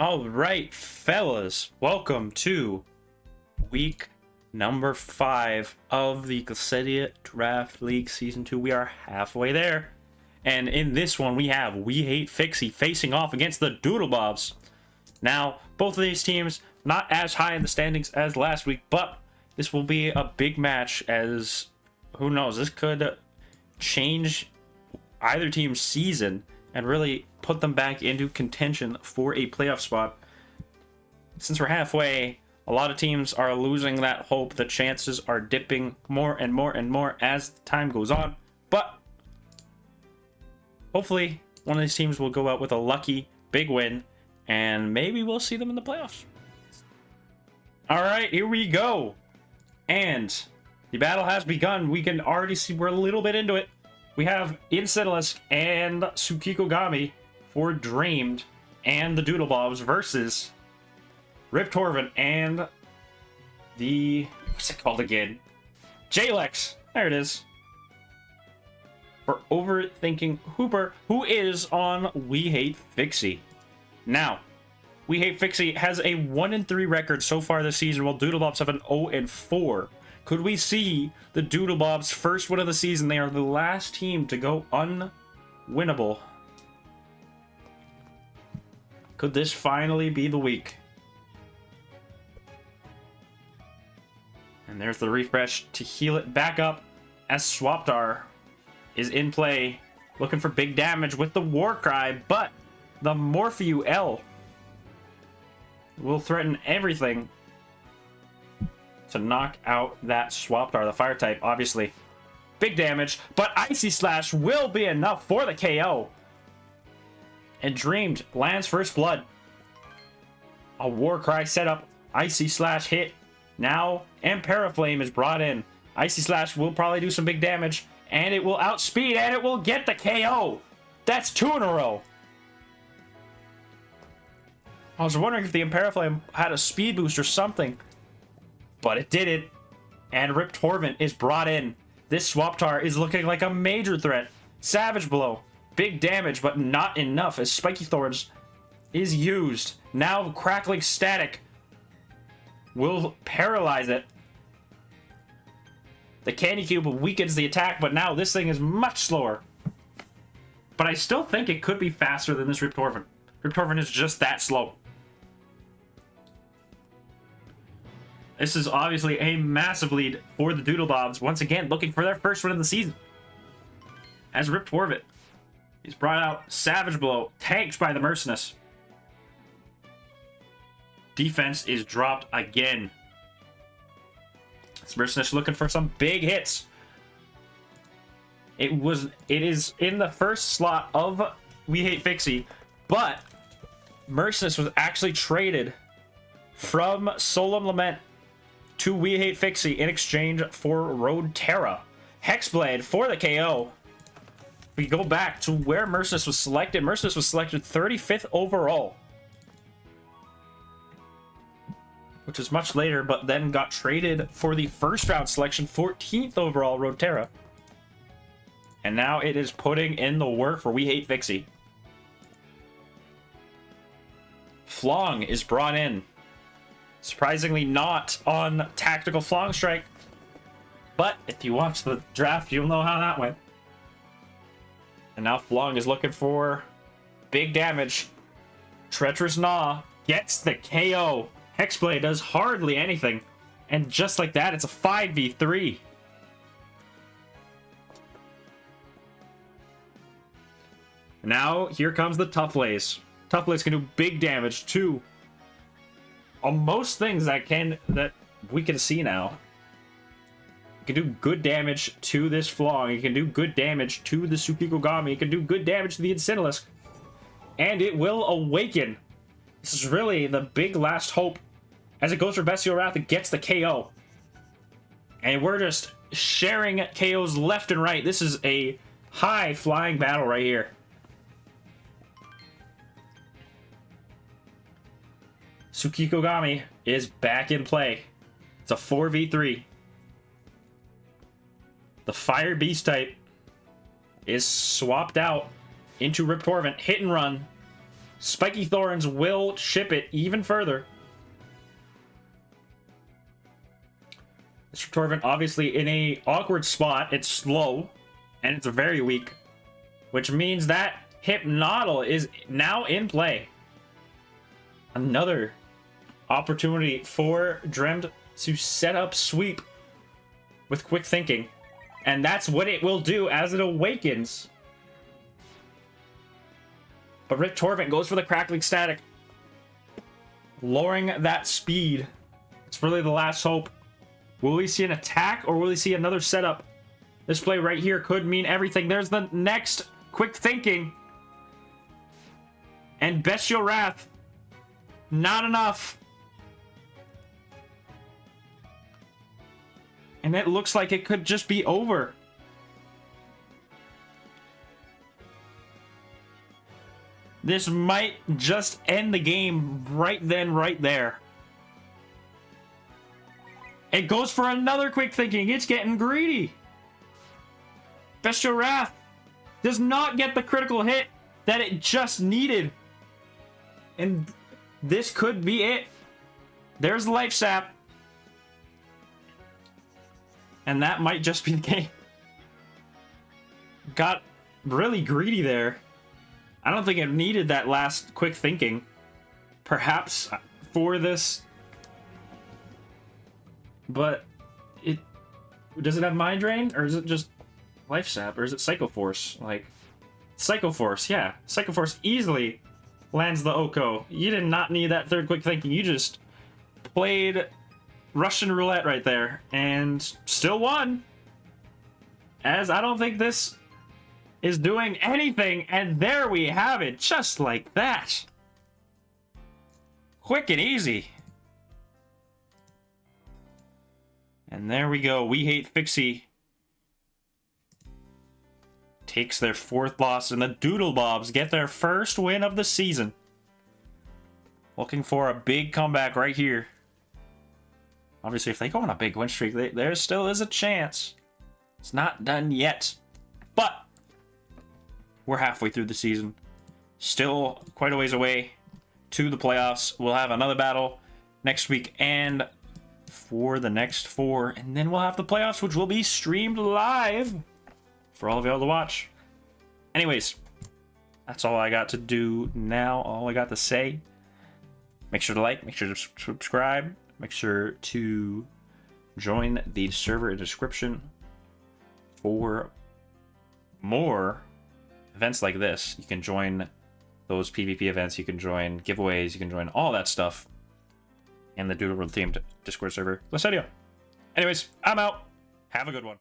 All right, fellas, welcome to week number 5 of the Glacedia Draft League Season 2. We are halfway there. And in this one, we have We Hate Fixie facing off against the Doodlebobs. Now, both of these teams not as high in the standings as last week, but this will be a big match as, who knows, this could change either team's season and really put them back into contention for a playoff spot. Since we're halfway, a lot of teams are losing that hope. The chances are dipping more and more and more as time goes on. But hopefully, one of these teams will go out with a lucky big win, and maybe we'll see them in the playoffs. All right, here we go. And the battle has begun. We can already see we're a little bit into it. We have Insilisk and Tsukikogami for Dreamed and the Doodlebobs versus Rip Torvin and the... what's it called again? Jalex. There it is. For Overthinking Hooper, who is on We Hate Fixie. Now, We Hate Fixie has a 1-3 record so far this season, while Doodlebobs have an 0-4. Could we see the Doodlebobs' first win of the season? They are the last team to go unwinnable. Could this finally be the week? And there's the refresh to heal it back up as Swaptar is in play, looking for big damage with the Warcry, but the Morphew L will threaten everything to knock out that Swaptar, the fire type, obviously. Big damage, but Icy Slash will be enough for the KO. And Dreamed lands first blood. A Warcry setup, Icy Slash hit. Now, Amperiflame is brought in. Icy Slash will probably do some big damage, and it will outspeed, and it will get the KO. That's 2 in a row. I was wondering if the Amperiflame had a speed boost or something, but it didn't. And Rip Torvin is brought in. This Swaptar is looking like a major threat. Savage Blow. Big damage, but not enough as Spiky Thorns is used. Now Crackling Static will paralyze it. The Candy Cube weakens the attack, but now this thing is much slower. But I still think it could be faster than this Rip Torvin. Rip Torvin is just that slow. This is obviously a massive lead for the Doodlebobs, once again looking for their first win of the season. As Rip Torvin is brought out, Savage Blow, tanked by the Merciless. Defense is dropped again. This Merciless looking for some big hits. It is in the first slot of We Hate Fixie, but Merciless was actually traded from Solemn Lament to We Hate Fixie in exchange for Road Terra. Hexblade for the KO. We go back to where Merciless was selected. Merciless was selected 35th overall, which is much later, but then got traded for the first round selection, 14th overall, Road Terra. And now it is putting in the work for We Hate Fixie. Flong is brought in. Surprisingly not on Tactical Flong Strike. But if you watch the draft, you'll know how that went. And now Flong is looking for big damage. Treacherous Gnaw gets the KO. Hexblade does hardly anything. And just like that, it's a 5v3. Now, here comes the Tough Lace. Tough Lace can do big damage to most things that we can see now. It can do good damage to this Flong. It can do good damage to the Tsukikogami. It can do good damage to the Insilisk. And it will awaken. This is really the big last hope. As it goes for Bestial Wrath, it gets the KO. And we're just sharing KOs left and right. This is a high flying battle right here. Tsukikogami is back in play. It's a 4v3. The Fire Beast type is swapped out into Rip Torvin. Hit and run. Spiky Thorns will ship it even further. This Torvent obviously in a awkward spot. It's slow, and it's very weak, which means that Hypnodle is now in play. Another opportunity for Dreamed to set up sweep with quick thinking, and that's what it will do as it awakens. But Rick Torvent goes for the Crackling Static, lowering that speed. It's really the last hope. Will we see an attack, or will we see another setup? This play right here could mean everything. There's the next quick thinking. And Bestial Wrath. Not enough. And it looks like it could just be over. This might just end the game right then, right there. It goes for another quick thinking. It's getting greedy. Bestial Wrath does not get the critical hit that it just needed. And this could be it. There's the Life Sap. And that might just be the game. Got really greedy there. I don't think it needed that last quick thinking. Perhaps for this. But it does it have Mind Drain, or is it just Life Sap, or is it Psycho Force? Like Psycho Force, yeah. Psycho Force easily lands the Oko. You did not need that third quick thinking. You just played Russian roulette right there and still won. As I don't think this is doing anything, and there we have it, just like that. Quick and easy. And there we go. We Hate Fixie takes their 4th loss, and the Doodlebobs get their first win of the season. Looking for a big comeback right here. Obviously, if they go on a big win streak, there still is a chance. It's not done yet. But we're halfway through the season. Still quite a ways away to the playoffs. We'll have another battle next week and for the next 4, and then we'll have the playoffs, which will be streamed live for all of y'all to watch. Anyways, that's all I got to do now. All I got to say. Make sure to like, make sure to subscribe, make sure to join the server in the description for more events like this. You can join those PvP events, you can join giveaways, you can join all that stuff in the Doodle themed Discord server. Glacedia. Anyways, I'm out. Have a good one.